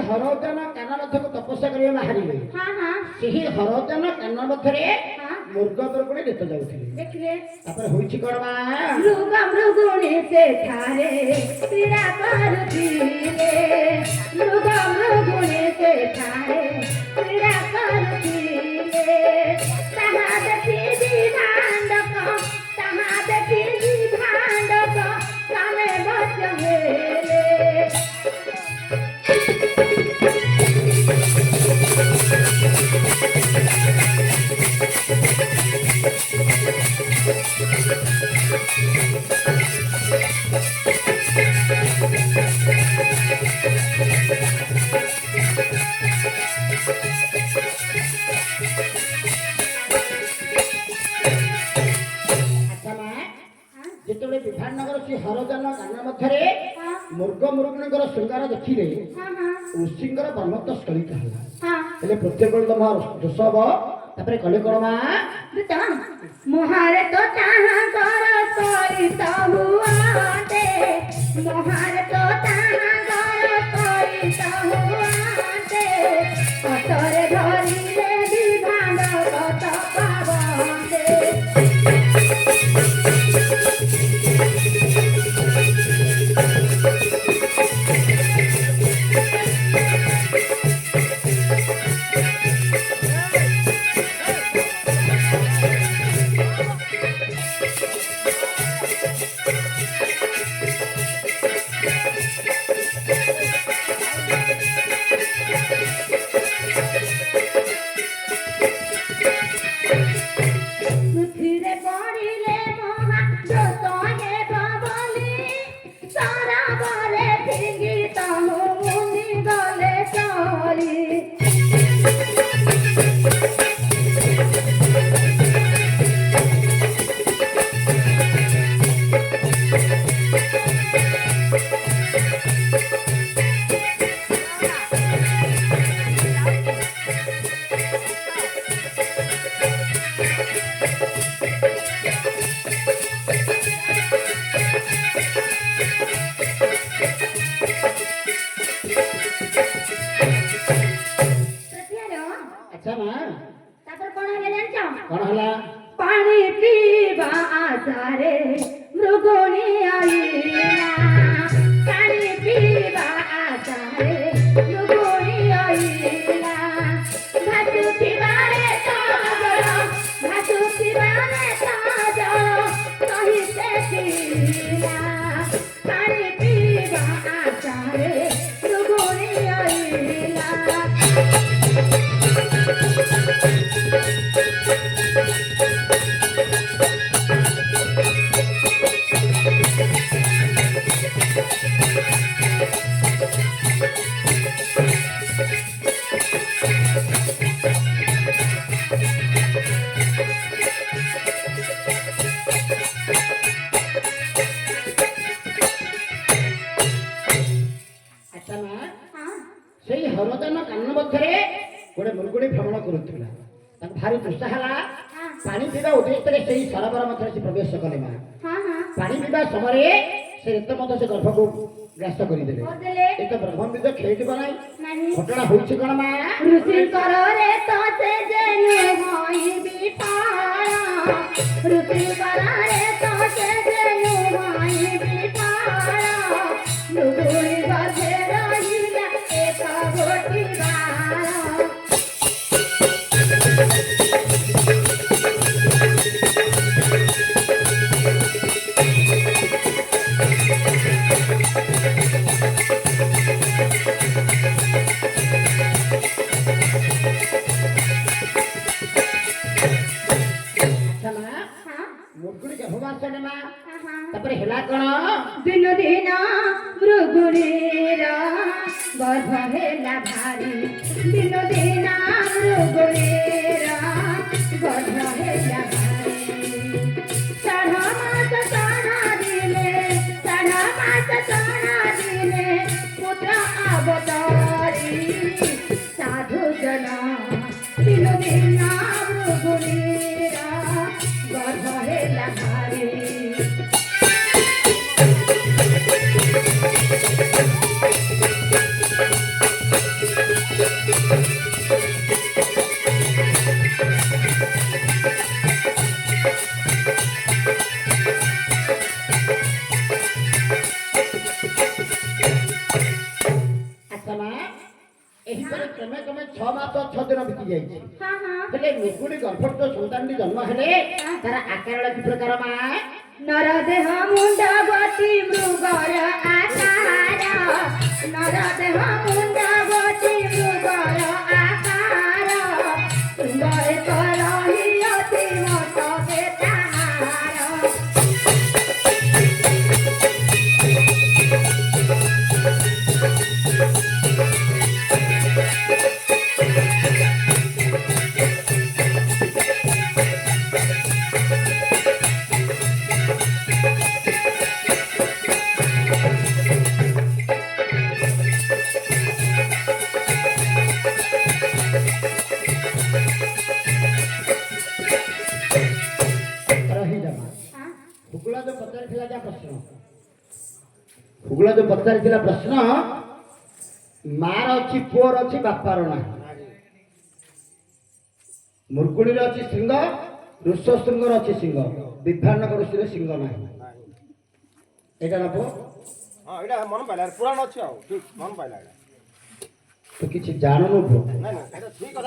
हरदान कान मध्य को तपस्या करने बाहरिले ସେହି ହରଦାନ କାନ ମଧ୍ୟରେ ମୃଗ ମୃଗୁଣୀ ଗୀତ ଯାଉଥିଲେ ଦେଖିଲେ ତାପରେ ହୋଇଛି କଣ ମା ମୃଗ ମୃଗୁଣୀ ସେଠାରେ କ୍ରୀଡ଼ା କରୁଥିଲେ ମୃଗ ମୃଗୁଣୀ ସେଠାରେ କ୍ରୀଡ଼ା କରୁଥିଲେ ତାହା ଦେଖି ବିଭାଣ୍ଡକ କାମେ ବଚ ହେଲେ ଯେତେବେଳେ ବିଭାନଗର ସେ ହରଦାନ କାନ ମଧ୍ୟରେ ମୃଗ ମୃଗୁଣୀଙ୍କର ଶୃଙ୍ଗାର ଦେଖିଲେ ଋଷିଙ୍କର ବ୍ରହ୍ମତ୍ୱ ସ୍ଖଳିତ ହେଲା ହେଲେ ପ୍ରତ୍ୟେକ ତମ ଦୋଷ ହବ ତାପରେ କଲେ କଣ ମା ମହାରେ ତ ତାହାଙ୍କର ସରିତ ହୁଆନ୍ତେ ମହାରେ ତ ତାହାଙ୍କର ସରିତ ହୁଆନ୍ତେ ପଥରେ ଧରିଲେ ବିଭାନ କତ ପାବନ୍ତେ पानी पीवा आसारे मृगुणी आईला पानी पीवा आसारे मृगुणी आईला भातु पीवारे ताजो कही से पीला पानी पीवा आसारे मृगुणी आईला हरदान कान मध्य गोटे मृगुणी भ्रमण करुला भारी तृषा है पानी पीवा उद्देश्य से सरोवर मध्य से प्रवेश कले माँ पानी पीवा समय ସେ ରେତ ମଧ୍ୟ ସେ ଗର୍ଭକୁ ଗ୍ରାସ କରିଦେଲେ ଏ ତ ବ୍ରହ୍ମବିଦ ଖେଳିବ ନାହିଁ ଘଟଣା ହଉଛି କଣ ମା ଋଷିଙ୍କର ରେତ ସେ ଯେନୁ ହୋଇ ବିଠାଳ ଋଷିଙ୍କର ରେତ ସେ ଯେନୁ ହୋଇ ବିଠାଳ ଲୁଗୁଳି ଗର୍ଭେ ରହିଲା ଏକ ଗୋଟି ବାଳ ମୁର୍ଗୁଣି ଗର୍ଭବାସରେ ମା ତାପରେ ହେଲା କଣ ଦିନ ଦିନ ମୃଗୁଣୀର ଗର୍ଭ ହେଲା ଭାରି ଦିନ ଦିନ ମୃଗୁଣୀର ଗର୍ଭ ହେଲା ଭାରି ଷାଢ଼ ମାସ ଷାଢ଼ ଦିନେ ପୁତ୍ର ଅବତାରି ସାଧୁ ଜନ ଦିନ ଦିନ ମୃଗୁଣୀର ଗର୍ଭ ହେଲା ଭାରି କ୍ରମେ କ୍ରମେ 6 ମାସ 6 ଦିନ ବିତି ଯାଇଛି ହେଲେ ମୃଗୁଣି ଗର୍ଭସ୍ଥ ସନ୍ତାନଟି ଜନ୍ମ ହେଲେ ତାର ଆକାର କି ପ୍ରକାର ମା ନର ଦେହ ମୁଣ୍ଡ ଗତି ମୃଗର ଆକାର ନର ଦେହ ମୁଣ୍ଡ ଗତି ମୃଗର ଆକାର ସୁନ୍ଦର କରହି ଅତି ମତ ବେତାହାର ହୁଗୁଳା ଯୋଉ ପଚାରିଥିଲା ପ୍ରଶ୍ନ ମାର ଅଛି ପୁଅର ଅଛି ବାପାର ନାହିଁ ମୃଗୁଣୀର ଅଛି ସିଂହ ଋଷଶୃଙ୍ଗର ଅଛି ସିଂହ ବିଭ୍ରାଣକ ଋଷିର ସିଂହ ନାହିଁ ଏଇଟା ନା ପୁଅ ହଁ ଏଇଟା ମନ ପାଇଲା ପୁରାଣ ଅଛି ଆଉ ଠିକ ମନ ପାଇଲା ତୁ କିଛି ଜାଣୁନୁ ପୁଅ ନାଇଁ ନାଇଁ ଏଇଟା ଠିକ କଥା